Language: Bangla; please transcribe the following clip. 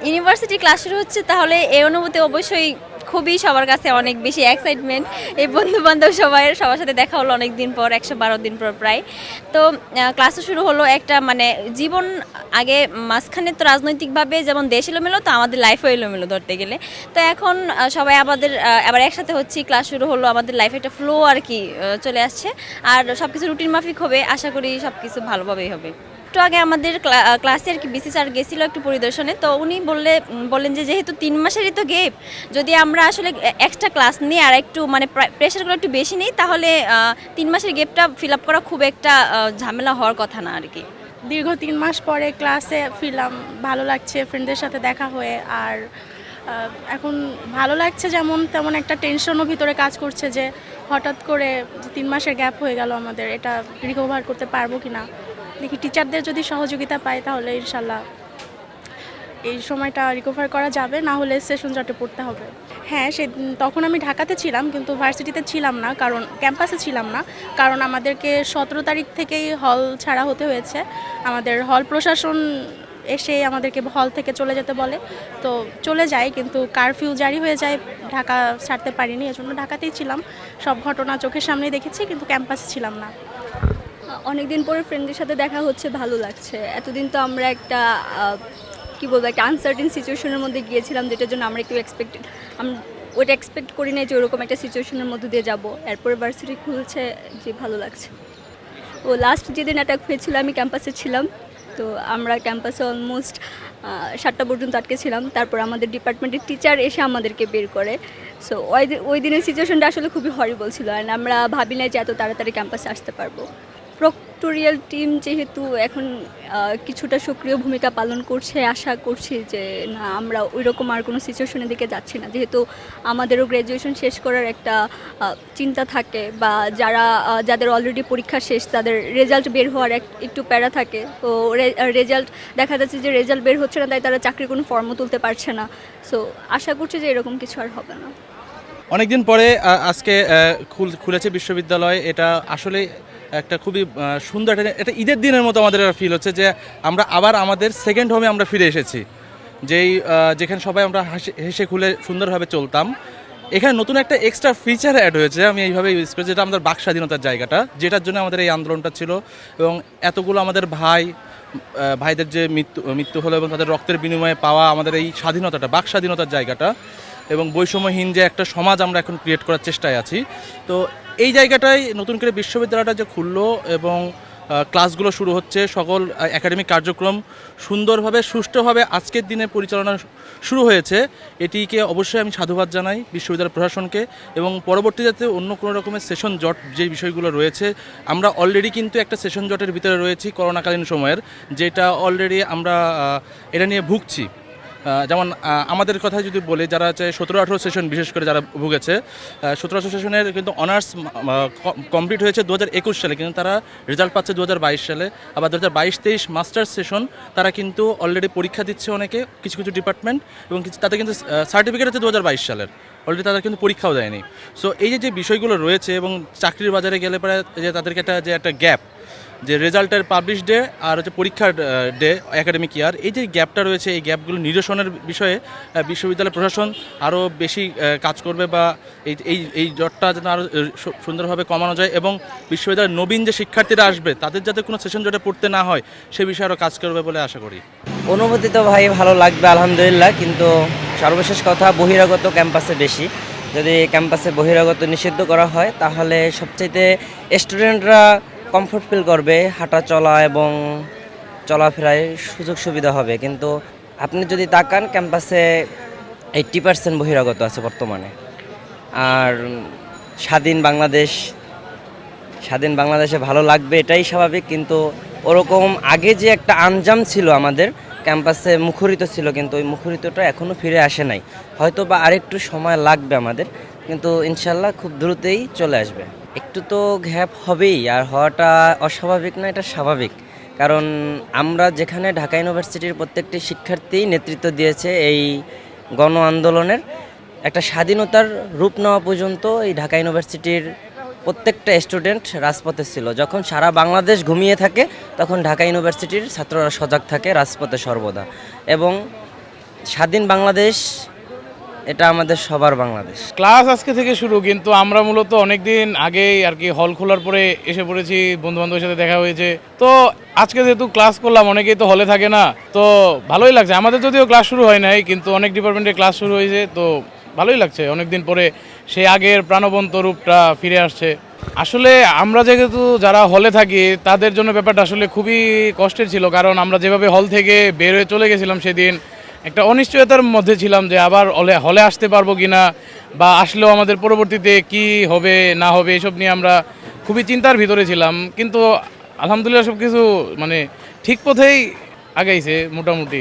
ইউনিভার্সিটি ক্লাস শুরু হচ্ছে, তাহলে এই অনুভূতি অবশ্যই খুবই সবার কাছে অনেক বেশি এক্সাইটমেন্ট। এই বন্ধু বান্ধব সবার সাথে দেখা হলো অনেক দিন পর, 112 দিন পর প্রায়। তো ক্লাসও শুরু হলো একটা মানে জীবন আগে মাঝখানে তো রাজনৈতিকভাবে যেমন দেশ এলোমেলো, তো আমাদের লাইফও এলোমেলো ধরতে গেলে। তো এখন সবাই আমাদের আবার একসাথে হচ্ছি, ক্লাস শুরু হলো, আমাদের লাইফে একটা ফ্লো আর কি চলে আসছে। আর সব কিছু রুটিন মাফিক হবে, আশা করি সব কিছু ভালোভাবেই হবে। একটু আগে আমাদের ক্লাসে আর কি বিসি স্যার গেছিলো একটু পরিদর্শনে, তো উনি বললেন যে যেহেতু 3 মাসেরই তো গেপ, যদি আমরা আসলে এক্সট্রা ক্লাস নিই আর একটু মানে প্রেশারগুলো একটু বেশি নিই, তাহলে 3 মাসের গেপটা ফিল আপ করা খুব একটা ঝামেলা হওয়ার কথা না আর কি। দীর্ঘ 3 মাস পরে ক্লাসে ফিরলাম, ভালো লাগছে ফ্রেন্ডদের সাথে দেখা হয়ে। আর এখন ভালো লাগছে যেমন তেমন একটা টেনশনও ভিতরে কাজ করছে যে হঠাৎ করে যে 3 মাসের গ্যাপ হয়ে গেল আমাদের, এটা রিকভার করতে পারবো কি না। দেখি টিচারদের যদি সহযোগিতা পাই তাহলে ইনশাল্লাহ এই সময়টা রিকভার করা যাবে, না হলে সেশন জটে পড়তে হবে। হ্যাঁ, তখন আমি ঢাকাতে ছিলাম কিন্তু ভার্সিটিতে ছিলাম না, কারণ ক্যাম্পাসে ছিলাম না, কারণ আমাদেরকে 17 তারিখ থেকেই হল ছাড়া হতে হয়েছে। আমাদের হল প্রশাসন এসে আমাদেরকে হল থেকে চলে যেতে বলে, তো চলে যায়, কিন্তু কারফিউ জারি হয়ে যায়, ঢাকা ছাড়তে পারিনি, এজন্য ঢাকাতেই ছিলাম। সব ঘটনা চোখের সামনে দেখেছি, কিন্তু ক্যাম্পাসে ছিলাম না। অনেকদিন পরে ফ্রেন্ডদের সাথে দেখা হচ্ছে, ভালো লাগছে। এতদিন তো আমরা একটা কি বলবো, একটা আনসার্টেন সিচুয়েশনের মধ্যে গিয়েছিলাম, যেটার জন্য আমরা একটু ওইটা এক্সপেক্ট করি নাই যে ওরকম একটা সিচুয়েশনের মধ্যে দিয়ে যাব। এরপরে ভার্সিটি খুলছে, যে ভালো লাগছে। লাস্ট যেদিন অ্যাটাক হয়েছিল আমি ক্যাম্পাসে ছিলাম, তো আমরা ক্যাম্পাসে অলমোস্ট 7টা পর্যন্ত আটকে ছিলাম। তারপর আমাদের ডিপার্টমেন্টের টিচার এসে আমাদেরকে বের করে। সো ওই দিনের সিচুয়েশনটা আসলে খুবই হরিবল ছিল, অ্যান্ড আমরা ভাবি নাই যে এত তাড়াতাড়ি ক্যাম্পাসে আসতে পারবো। প্রক্টোরিয়াল টিম যেহেতু এখন কিছুটা সক্রিয় ভূমিকা পালন করছে, আশা করছি যে না, আমরা ওই রকম আর কোনো সিচুয়েশনের দিকে যাচ্ছি না। যেহেতু আমাদেরও গ্র্যাজুয়েশন শেষ করার একটা চিন্তা থাকে, বা যাদের অলরেডি পরীক্ষা শেষ তাদের রেজাল্ট বের হওয়ার একটু প্যারা থাকে। তো রেজাল্ট দেখা যাচ্ছে যে রেজাল্ট বের হচ্ছে না, তাই তারা চাকরির কোনো ফর্মও তুলতে পারছে না। সো আশা করছি যে এরকম কিছু আর হবে না। অনেকদিন পরে আজকে খুলেছে বিশ্ববিদ্যালয়। এটা আসলে একটা খুবই সুন্দর একটা ঈদের দিনের মতো আমাদের ফিল হচ্ছে যে আমরা আবার আমাদের সেকেন্ড হোমে আমরা ফিরে এসেছি, যেখানে সবাই আমরা হেসে খুলে সুন্দরভাবে চলতাম। এখানে নতুন একটা এক্সট্রা ফিচার অ্যাড হয়েছে, আমি এইভাবে ইউজ করি, যেটা আমাদের বাক স্বাধীনতার জায়গাটা, যেটার জন্য আমাদের এই আন্দোলনটা ছিল। এবং এতগুলো আমাদের ভাইদের যে মৃত্যু হলো এবং তাদের রক্তের বিনিময়ে পাওয়া আমাদের এই স্বাধীনতাটা, বাক স্বাধীনতার জায়গাটা, এবং বৈষম্যহীন যে একটা সমাজ আমরা এখন ক্রিয়েট করার চেষ্টায় আছি। তো এই জায়গাটায় নতুন করে বিশ্ববিদ্যালয়টা যে খুললো এবং ক্লাসগুলো শুরু হচ্ছে, সকল একাডেমিক কার্যক্রম সুন্দরভাবে সুষ্ঠুভাবে আজকের দিনে পরিচালনা শুরু হয়েছে, এটিকে অবশ্যই আমি সাধুবাদ জানাই বিশ্ববিদ্যালয় প্রশাসনকে। এবং পরবর্তী যাতে অন্য কোনো রকমের সেশন জট যে বিষয়গুলো রয়েছে, আমরা অলরেডি কিন্তু একটা সেশন জটের ভিতরে রয়েছি করোনাকালীন সময়ের, যেটা অলরেডি আমরা এটা নিয়ে ভুগছি। যেমন আমাদের কথা যদি বলি, যারা হচ্ছে 17-18 সেশন, বিশেষ করে যারা ভুগেছে, 17-18 সেশনের কিন্তু অনার্স কমপ্লিট হয়েছে 2021 সালে, কিন্তু তারা রেজাল্ট পাচ্ছে 2022 সালে। আবার 2022-23 মাস্টার্স সেশন তারা কিন্তু অলরেডি পরীক্ষা দিচ্ছে অনেকে, কিছু কিছু ডিপার্টমেন্ট, এবং তাতে কিন্তু সার্টিফিকেট হচ্ছে 2022 সালের, অলরেডি তাদের কিন্তু পরীক্ষাও দেয়নি। সো এই যে বিষয়গুলো রয়েছে, এবং চাকরির বাজারে গেলে পরে যে তাদেরকে একটা গ্যাপ, যে রেজাল্টের পাবলিশ ডে আর হচ্ছে পরীক্ষার ডে একাডেমিক ইয়ার, এই যে গ্যাপটা রয়েছে, এই গ্যাপগুলো নিরসনের বিষয়ে বিশ্ববিদ্যালয় প্রশাসন আরও বেশি কাজ করবে, বা এই জটটা যেন আরও সুন্দরভাবে কমানো যায়, এবং বিশ্ববিদ্যালয়ের নবীন যে শিক্ষার্থীরা আসবে তাদের যাতে কোনো সেশন জটে পড়তে না হয় সে বিষয়ে আরও কাজ করবে বলে আশা করি। অনুভূতি তো ভাই ভালো লাগবে আলহামদুলিল্লাহ, কিন্তু সর্বশেষ কথা বহিরাগত ক্যাম্পাসে বেশি। যদি ক্যাম্পাসে বহিরাগত নিষিদ্ধ করা হয় তাহলে সবচাইতে স্টুডেন্টরা কমফোর্ট ফিল করবে, হাঁটা চলা এবং চলাফেরায় সুযোগ সুবিধা হবে। কিন্তু আপনি যদি তাকান, ক্যাম্পাসে 80% বহিরাগত আছে বর্তমানে। আর স্বাধীন বাংলাদেশে ভালো লাগবে এটাই স্বাভাবিক, কিন্তু ওরকম আগে যে একটা আনজাম ছিল আমাদের ক্যাম্পাসে, মুখরিত ছিল, কিন্তু ওই মুখরিতটা এখনও ফিরে আসে নাই। হয়তো বা আরেকটু সময় লাগবে আমাদের, কিন্তু ইনশাল্লাহ খুব দ্রুতই চলে আসবে। একটু তো গ্যাপ হবেই, আর হওয়াটা অস্বাভাবিক না, এটা স্বাভাবিক। কারণ আমরা যেখানে ঢাকা ইউনিভার্সিটির প্রত্যেকটি শিক্ষার্থী নেতৃত্ব দিয়েছে এই গণ আন্দোলনের, একটা স্বাধীনতার রূপ নেওয়া পর্যন্ত এই ঢাকা ইউনিভার্সিটির প্রত্যেকটা স্টুডেন্ট রাজপথে ছিল। যখন সারা বাংলাদেশ ঘুমিয়ে থাকে তখন ঢাকা ইউনিভার্সিটির ছাত্ররা সজাগ থাকে রাজপথে সর্বদা। এবং স্বাধীন বাংলাদেশ এটা আমাদের সবার বাংলাদেশ। ক্লাস আজকে থেকে শুরু, কিন্তু আমরা মূলত অনেক দিন আগেই আর কি হল খোলার পরে এসে পড়েছি, বন্ধু বান্ধবের সাথে দেখা হয়েছে। তো আজকে যেহেতু ক্লাস করলাম, অনেকেই তো হলে থাকে না, তো ভালোই লাগছে। আমাদের যদিও ক্লাস শুরু হয় নাই, কিন্তু অনেক ডিপার্টমেন্টে ক্লাস শুরু হয়েছে, তো ভালোই লাগছে। অনেকদিন পরে সেই আগের প্রাণবন্ত রূপটা ফিরে আসছে। আসলে আমরা যেহেতু যারা হলে থাকি তাদের জন্য ব্যাপারটা আসলে খুবই কষ্টের ছিল, কারণ আমরা যেভাবে হল থেকে বের হয়ে চলে গেছিলাম সেদিন একটা অনিশ্চয়তার মধ্যে ছিলাম যে আবার হলে আসতে পারবো কিনা, বা আসলেও আমাদের পরবর্তীতে কি হবে না হবে এসব নিয়ে আমরা খুবই চিন্তার ভিতরে ছিলাম। কিন্তু আলহামদুলিল্লাহ সব কিছু মানে ঠিক পথেই আগাইছে মোটামুটি।